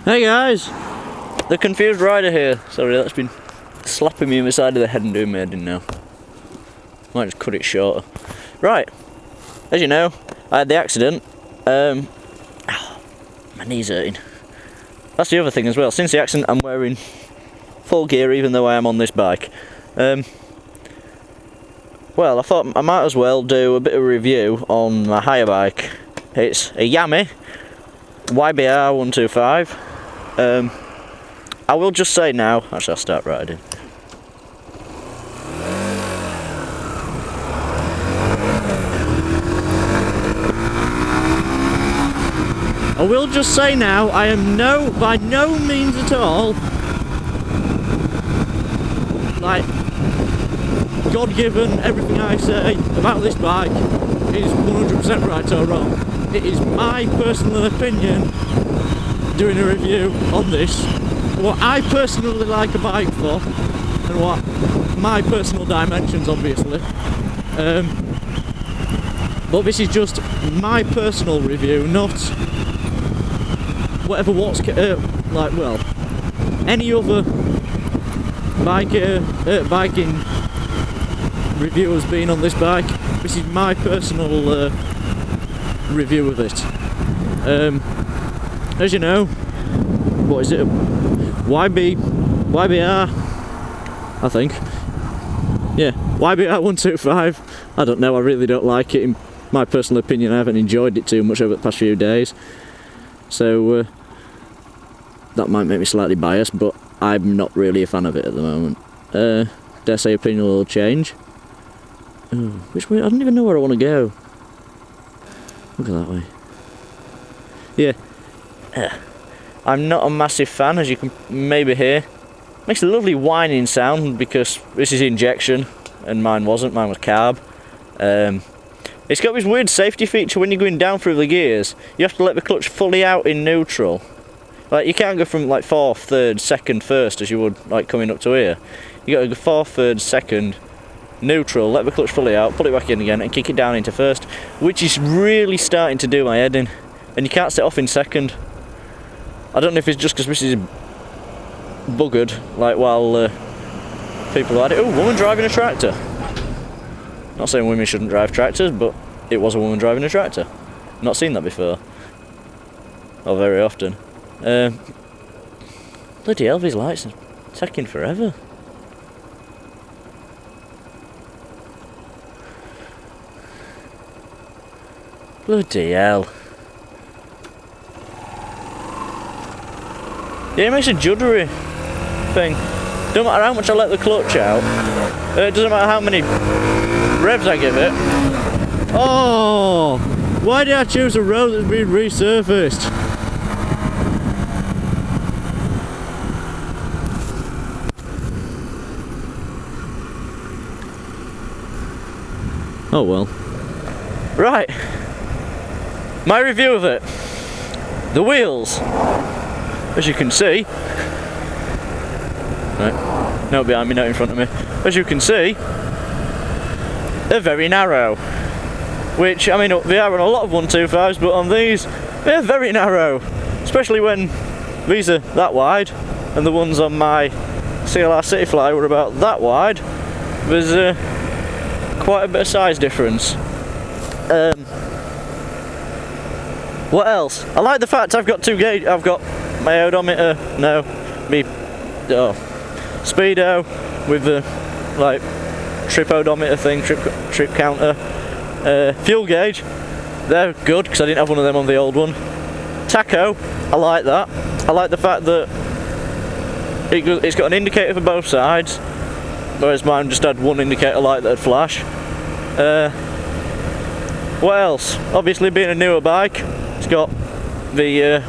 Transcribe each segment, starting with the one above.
Hey guys, the confused rider here. Sorry, that's been slapping me in the side of the head and doing me head in now. Might just cut it shorter. Right, as you know, I had the accident. My knee's hurting. That's the other thing as well. Since the accident, I'm wearing full gear even though I am on this bike. Well, I thought I might as well do a bit of a review on my hire bike. It's a Yamaha YBR 125. I will just say now, actually I'll start riding. I will just say now, I am by no means at all like God-given. Everything I say about this bike is 100% right or wrong. It is my personal opinion doing a review on this, what I personally like a bike for, and what my personal dimensions obviously. But this is just my personal review, not whatever any other biking review has been on this bike. This is my personal review of it. As you know, what is it? YBR, I think. Yeah, YBR 125. I don't know, I really don't like it. In my personal opinion, I haven't enjoyed it too much over the past few days. So, that might make me slightly biased, but I'm not really a fan of it at the moment. Dare say opinion will change. Oh, which way? I don't even know where I want to go. Look at that way. Yeah. I'm not a massive fan, as you can maybe hear. Makes a lovely whining sound because this is injection and mine wasn't, mine was carb. It's got this weird safety feature when you're going down through the gears. You have to let the clutch fully out in neutral. Like, you can't go from like 4th, 3rd, 2nd, 1st as you would like coming up to here. You got to go 4th, 3rd, 2nd, neutral, let the clutch fully out, put it back in again and kick it down into 1st, which is really starting to do my head in. And you can't set off in 2nd. I don't know if it's just because this is buggered, like while people are at it. Oh, woman driving a tractor. Not saying women shouldn't drive tractors, but it was a woman driving a tractor. Not seen that before. Or very often. Bloody hell, these lights are taking forever. Bloody hell. Yeah, it makes a juddery thing. Don't matter how much I let the clutch out. It doesn't matter how many revs I give it. Oh! Why did I choose a road that's been resurfaced? Oh well. Right. My review of it. The wheels. As you can see, right, no behind me, no in front of me. As you can see, they're very narrow. Which, I mean, they are on a lot of 125s, but on these, they're very narrow. Especially when these are that wide, and the ones on my CLR Cityfly were about that wide. There's quite a bit of size difference. What else? I like the fact I've got 2 gauge. I've got my odometer, speedo with the like trip odometer thing, trip counter, fuel gauge. They're good because I didn't have one of them on the old one. Tacho, I like that. I like the fact that it's got an indicator for both sides, whereas mine just had one indicator light that would flash. What else? Obviously, being a newer bike, it's got the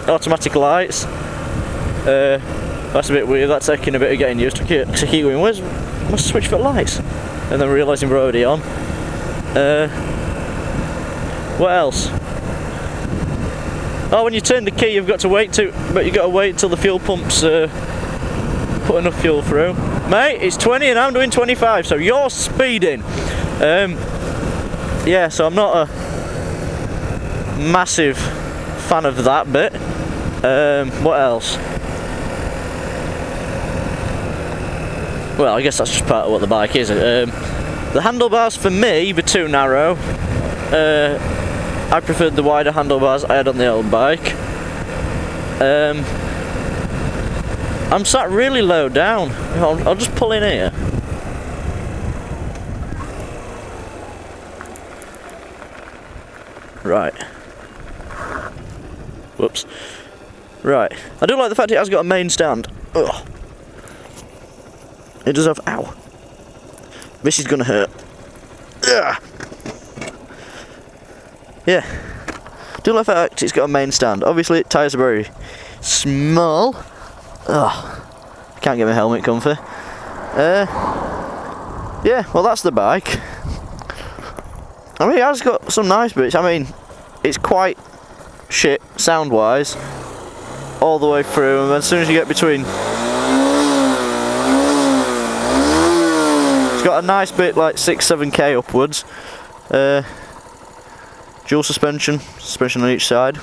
automatic lights. That's a bit weird, that's taking a bit of getting used to. Keep going, where's my switch for lights? And then realising we're already on. What else? Oh, when you turn the key you've got to wait till the fuel pumps put enough fuel through. Mate, it's 20 and I'm doing 25, so you're speeding. Yeah, so I'm not a massive fan of that bit. What else? Well, I guess that's just part of what the bike is. The handlebars for me were too narrow. I preferred the wider handlebars I had on the old bike. I'm sat really low down. I'll just pull in here. Right. Whoops. Right. I do like the fact it has got a main stand. Ugh. It does have... Ow. This is gonna hurt. Ugh. Yeah. Do like the fact it's got a main stand. Obviously, tyres are very small. Ugh. Can't get my helmet comfy. Yeah, well that's the bike. I mean, it has got some nice bits. I mean, it's quite shit sound-wise all the way through, and as soon as you get between, it's got a nice bit like 6-7k upwards. Dual suspension on each side,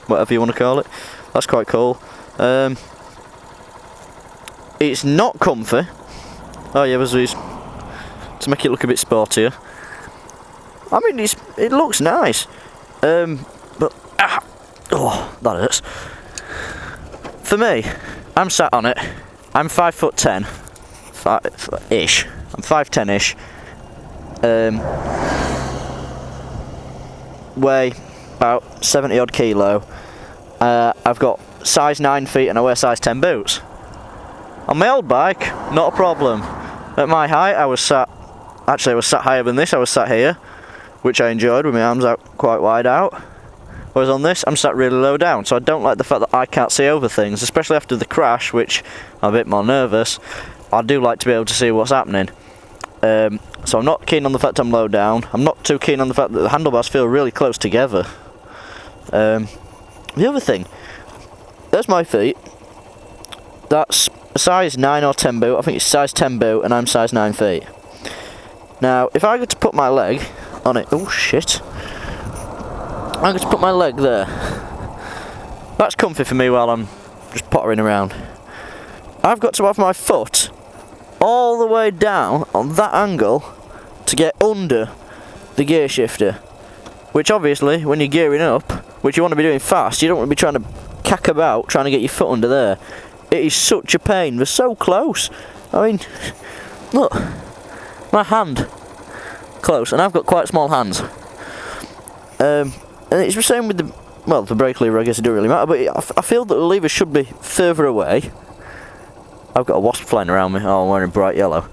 whatever you want to call it. That's quite cool. It's not comfy. Oh yeah, there's these to make it look a bit sportier. I mean, it looks nice, but oh, that hurts. For me, I'm sat on it. I'm 5'10", ish. I'm 5'10"-ish. Weigh about 70 odd kilo. I've got size 9 feet and I wear size 10 boots. On my old bike, not a problem. At my height, I was sat higher than this. I was sat here, which I enjoyed with my arms out quite wide out. Whereas on this, I'm sat really low down, so I don't like the fact that I can't see over things, especially after the crash, which I'm a bit more nervous. I do like to be able to see what's happening. So I'm not keen on the fact I'm low down. I'm not too keen on the fact that the handlebars feel really close together. The other thing, there's my feet. That's a size 9 or 10 boot. I think it's size 10 boot and I'm size 9 feet. Now, if I go to put my leg on it, oh shit. I'm going to put my leg there. That's comfy for me while I'm just pottering around. I've got to have my foot all the way down on that angle to get under the gear shifter. Which obviously, when you're gearing up, which you want to be doing fast, you don't want to be trying to cack about trying to get your foot under there. It is such a pain. They're so close. I mean, look, my hand close, and I've got quite small hands. And it's the same with the brake lever. I guess it don't really matter, but I feel that the lever should be further away. I've got a wasp flying around me. Oh, I'm wearing bright yellow.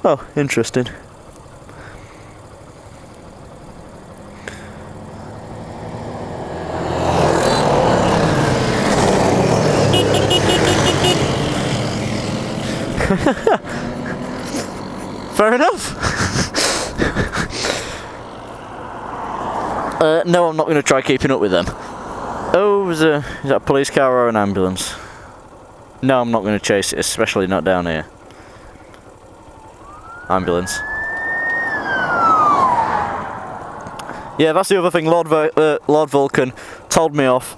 Oh, interesting. Fair enough. No, I'm not going to try keeping up with them. Oh, is that a police car or an ambulance? No, I'm not going to chase it, especially not down here. Ambulance. Yeah, that's the other thing. Lord Vulcan told me off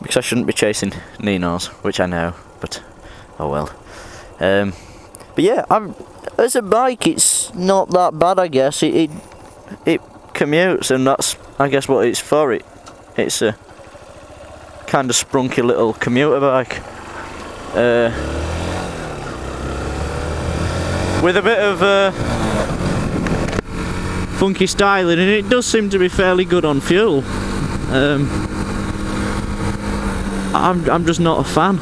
because I shouldn't be chasing Ninos, which I know, but oh well. But yeah, as a bike, it's not that bad. I guess it commutes, and that's I guess what it's for. It's a kind of sprunky little commuter bike. With a bit of funky styling, and it does seem to be fairly good on fuel. I'm just not a fan.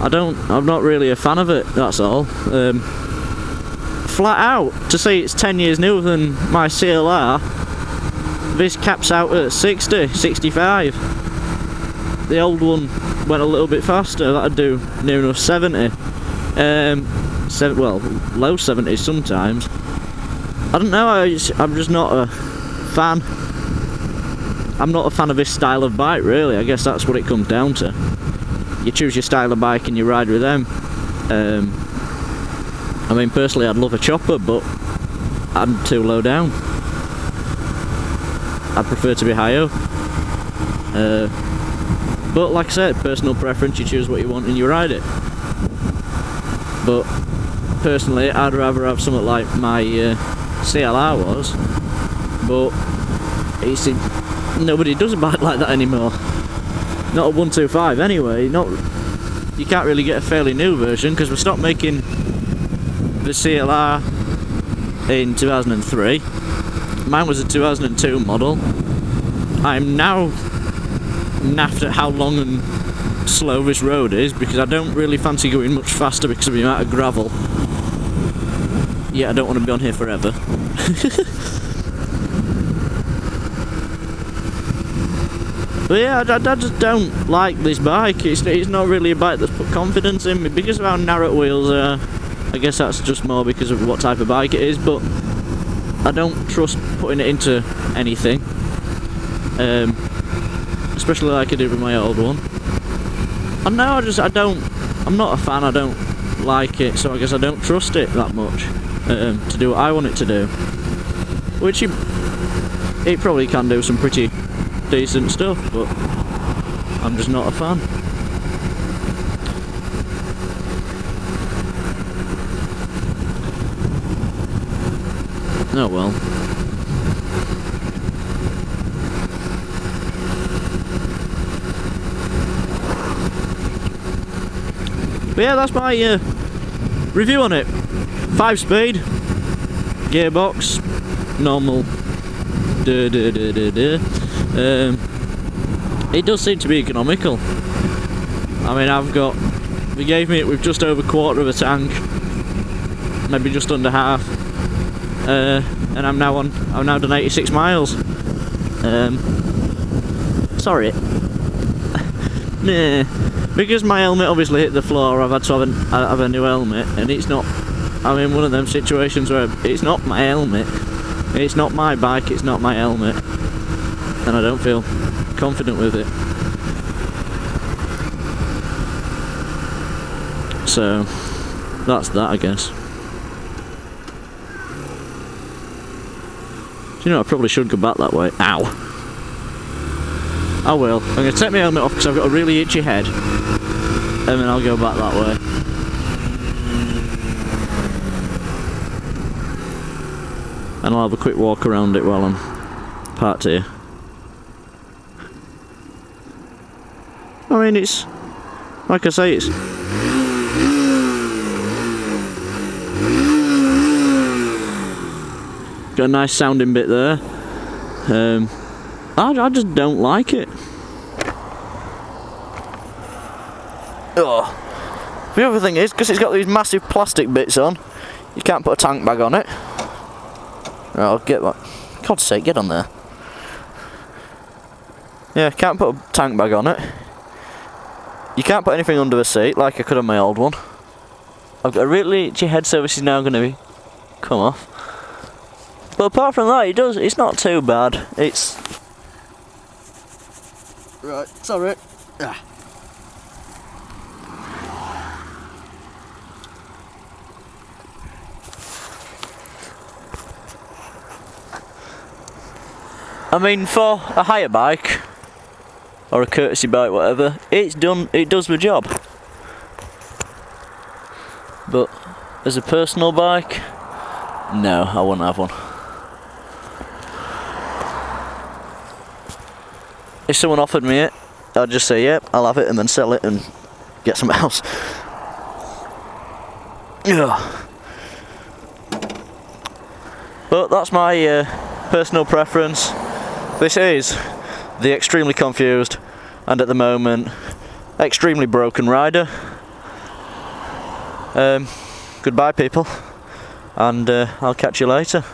I'm not really a fan of it, that's all. Flat out, to say it's 10 years newer than my CLR, this caps out at 60, 65. The old one went a little bit faster, that'd do near enough 70. Well, low 70s sometimes. I don't know, I'm just not a fan. I'm not a fan of this style of bike, really. I guess that's what it comes down to. You choose your style of bike and you ride with them. I mean, personally, I'd love a chopper, but I'm too low down. I prefer to be higher. But like I said, personal preference, you choose what you want and you ride it. But personally, I'd rather have something like my CLR was, but nobody does a bike like that anymore. Not a 125 anyway. You can't really get a fairly new version because we stopped making the CLR in 2003. Mine was a 2002 model. I'm now naffed at how long and slow this road is because I don't really fancy going much faster because of the amount of gravel. Yeah, I don't want to be on here forever. But yeah, I just don't like this bike. It's not really a bike that's put confidence in me because of how narrow wheels are. I guess that's just more because of what type of bike it is, but I don't trust putting it into anything. Especially like I did with my old one. And now I'm not a fan, I don't like it, so I guess I don't trust it that much to do what I want it to do. Which it probably can do some pretty decent stuff, but I'm just not a fan. Oh well. But yeah, that's my review on it. 5-speed, gearbox, normal. It does seem to be economical. I mean, they gave me it with just over a quarter of a tank, maybe just under half, and I've now done 86 miles. Sorry. Nah. Because my helmet obviously hit the floor, I've had to have a new helmet, and it's not. I'm in one of them situations where it's not my helmet, it's not my bike, it's not my helmet, and I don't feel confident with it. So that's that, I guess. Do you know, I probably should go back that way. Ow. I will. I'm going to take my helmet off because I've got a really itchy head, and then I'll go back that way. And I'll have a quick walk around it while I'm parked here. I mean, it's like I say, it's got a nice sounding bit there. I just don't like it. Oh. The other thing is, because it's got these massive plastic bits on, you can't put a tank bag on it. Right, I'll get that. God's sake, get on there. Yeah, can't put a tank bag on it. You can't put anything under the seat like I could on my old one. I've got a really itchy head, so this is now going to come off. But apart from that, it's not too bad. It's right, sorry. Ah. I mean, for a hire bike or a courtesy bike, whatever, it does the job. But as a personal bike, no, I wouldn't have one. If someone offered me it, I'd just say, yep, I'll have it, and then sell it and get something else. Ugh. But that's my personal preference. This is the extremely confused, and at the moment, extremely broken rider. Goodbye, people, and I'll catch you later.